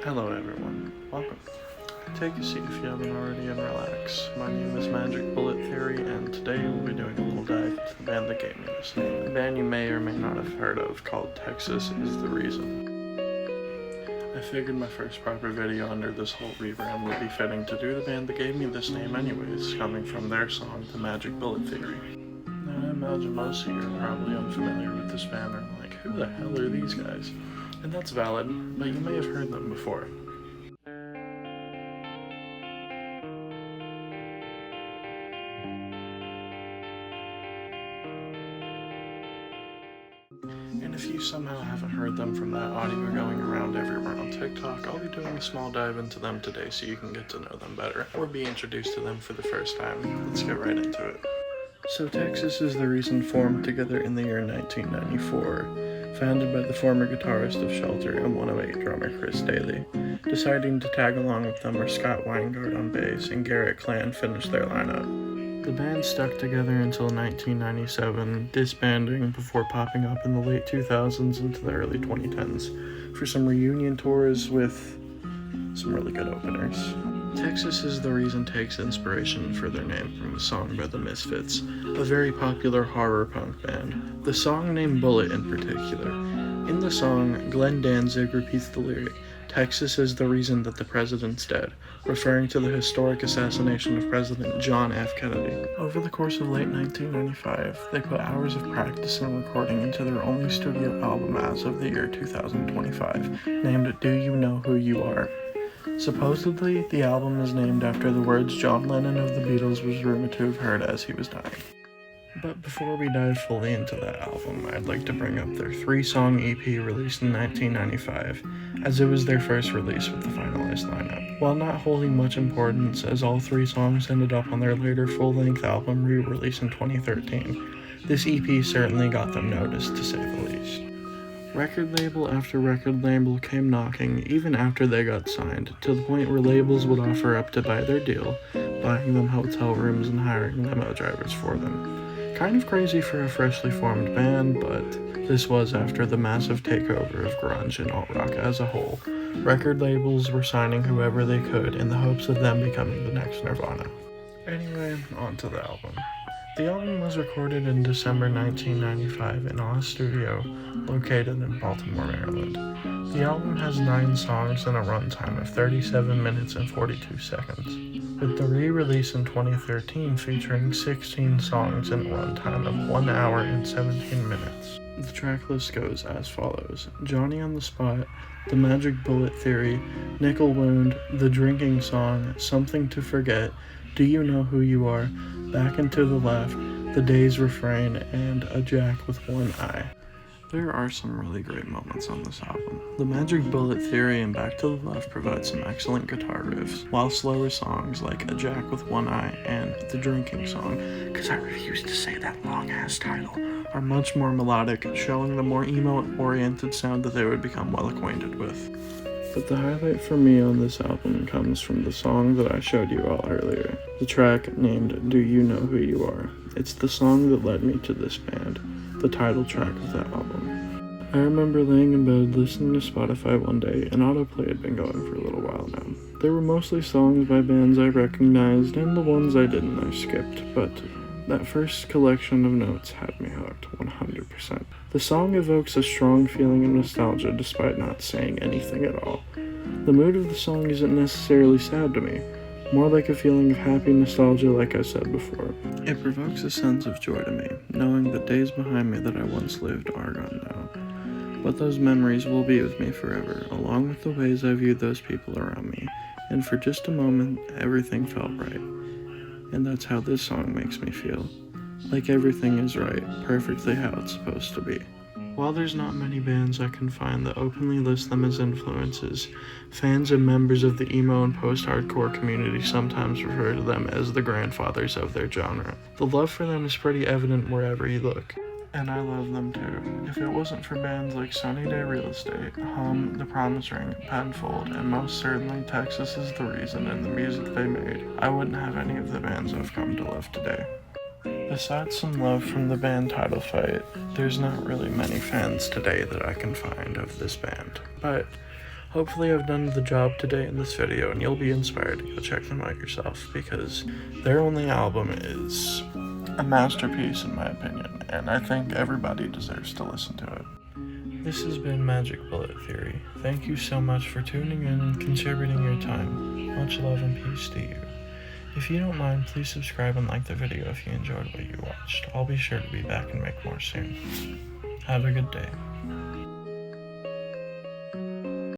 Hello everyone, welcome. Take a seat if you haven't already and relax. My name is Magic Bullet Theory, and today we'll be doing a little dive into the band that gave me this name. A band you may or may not have heard of called Texas Is the Reason. I figured my first proper video under this whole rebrand would be fitting to do the band that gave me this name anyways, coming from their song, The Magic Bullet Theory. Now I imagine most of you are probably unfamiliar with this band and are like, who the hell are these guys? And that's valid, but you may have heard them before. And if you somehow haven't heard them from that audio going around everywhere on TikTok, I'll be doing a small dive into them today so you can get to know them better, or be introduced to them for the first time. Let's get right into it. So Texas Is the Reason formed together in the year 1994, founded by the former guitarist of Shelter and 108 drummer Chris Daly. Deciding to tag along with them were Scott Weingart on bass and Garrett Clan finished their lineup. The band stuck together until 1997, disbanding before popping up in the late 2000s into the early 2010s for some reunion tours with some really good openers. Texas Is the Reason takes inspiration for their name from a song by The Misfits, a very popular horror punk band. The song named Bullet in particular. In the song, Glenn Danzig repeats the lyric, "Texas is the reason that the president's dead," referring to the historic assassination of President John F. Kennedy. Over the course of late 1995, they put hours of practice and recording into their only studio album as of the year 2025, named Do You Know Who You Are? Supposedly, the album is named after the words John Lennon of the Beatles was rumored to have heard as he was dying. But before we dive fully into that album, I'd like to bring up their 3-song EP released in 1995, as it was their first release with the finalized lineup. While not holding much importance, as all 3 songs ended up on their later full-length album re-release in 2013, this EP certainly got them noticed, to say the least. Record label after record label came knocking even after they got signed, to the point where labels would offer up to buy their deal, buying them hotel rooms and hiring limo drivers for them. Kind of crazy for a freshly formed band, but this was after the massive takeover of grunge and alt-rock as a whole. Record labels were signing whoever they could in the hopes of them becoming the next Nirvana. Anyway, on to the album. The album was recorded in December 1995 in a studio located in Baltimore, Maryland. The album has 9 songs and a runtime of 37 minutes and 42 seconds, with the re-release in 2013 featuring 16 songs and a runtime of 1 hour and 17 minutes. The track list goes as follows: Johnny on the Spot, The Magic Bullet Theory, Nickel Wound, The Drinking Song, Something to Forget, Do You Know Who You Are, Back and to the Left, The Day's Refrain, and A Jack with One Eye. There are some really great moments on this album. The Magic Bullet Theory and Back to the Left provide some excellent guitar riffs, while slower songs like A Jack with One Eye and The Drinking Song, because I refuse to say that long-ass title, are much more melodic, showing the more emo-oriented sound that they would become well acquainted with. But the highlight for me on this album comes from the song that I showed you all earlier, the track named Do You Know Who You Are? It's the song that led me to this band, the title track of that album. I remember laying in bed listening to Spotify one day, and autoplay had been going for a little while now. There were mostly songs by bands I recognized, and the ones I didn't I skipped, but that first collection of notes had me hooked 100%. The song evokes a strong feeling of nostalgia despite not saying anything at all. The mood of the song isn't necessarily sad to me, more like a feeling of happy nostalgia like I said before. It provokes a sense of joy to me, knowing that days behind me that I once lived are gone now. But those memories will be with me forever, along with the ways I viewed those people around me, and for just a moment, everything felt right. And that's how this song makes me feel. Like everything is right, perfectly how it's supposed to be. While there's not many bands I can find that openly list them as influences, fans and members of the emo and post-hardcore community sometimes refer to them as the grandfathers of their genre. The love for them is pretty evident wherever you look. And I love them too. If it wasn't for bands like Sunny Day Real Estate, Hum, The Promise Ring, Penfold, and most certainly Texas Is the Reason and the music they made, I wouldn't have any of the bands I've come to love today. Besides some love from the band Title Fight, there's not really many fans today that I can find of this band. But hopefully I've done the job today in this video and you'll be inspired to go check them out yourself, because their only album is a masterpiece in my opinion, and I think everybody deserves to listen to it. This has been Magic Bullet Theory. Thank you so much for tuning in and contributing your time. Much love and peace to you. If you don't mind, please subscribe and like the video if you enjoyed what you watched. I'll be sure to be back and make more soon. Have a good day.